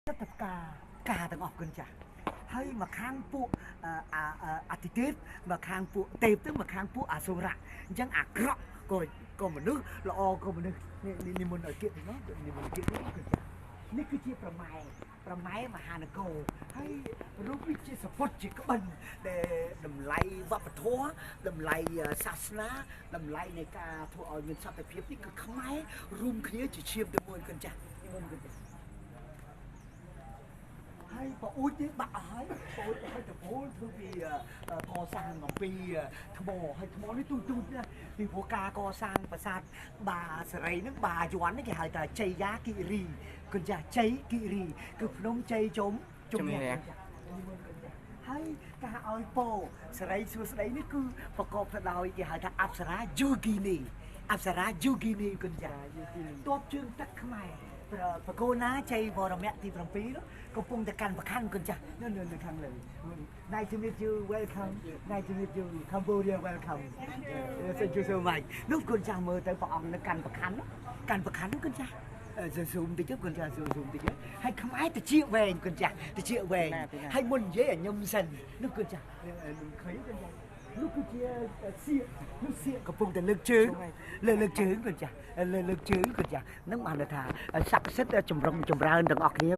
tất cảទាំងអស់គុណចាស់ហើយមកខាងពួកអតិទេពមកខាងពួកទេពទៅមកខាងពួកអសុរៈអញ្ចឹងអាក្រក់ក៏មនុស្សល្អក៏មនុស្សនិមន្តឲ្យគៀបទៅនោះនិមន្តគៀបទៅគុណចាស់នេះគឺជាប្រម៉ែមហានគរហើយរូបនេះជាសពុតជាក្បិនដែលតម្លៃវប្បធម៌តម្លៃសាសនាតម្លៃនៃការធ្វើឲ្យមានសន្តិភាពនេះគឺខ្មែររួមគ្នាជាឈាមទៅមួយគុណចាស់និមន្តគុណចាស់ហើយប្រអួតនេះបាក់អស់ហើយប្រអួតឲ្យទៅពលធ្វើពីកសាងអំពីថ្មហើយថ្មនេះទូណាពីព្រោះការកសាងប្រាសាទបាសេរីហ្នឹងបាយ័ននេះគេហៅថាជ័យយាគិរីគុណចាស់ជ័យគិរីគឺភ្នំជ័យជុំនេះហើយការឲ្យពោសេរីសួស្ដីនេះគឺប្រកបទៅដោយគេហៅថាអប្សរាយូគីនីអប្សរាយូគីនីគុណចាស់តបជើងទឹកខ្មែរប្រកូណាជ័យបរមៈទី7កំពុងតែកាន់ប្រខាន់គុណចាស់នៅខាងលើ Nice to meet you welcome Nice to meet you Cambodia welcome Thank you so much នោះគុណចាស់មើលទៅព្រះអង្គនៅកាន់ប្រខាន់នោះគុណចាស់zoom តិចគុណចាស់ zoom តិចហើយខ្មែរតិចវែងគុណចាស់តិចវែងហើយមុននិយាយឲ្យខ្ញុំសិននោះគុណចាស់ឃើញគុណចាស់នោះគឺជាសៀកកំពុងតែលើកជើងគុណចាស់លើកជើងគុណចាស់នឹងបានថាស័ក្តិសិទ្ធិចម្រុងចម្រើនទាំងអស់គ្នា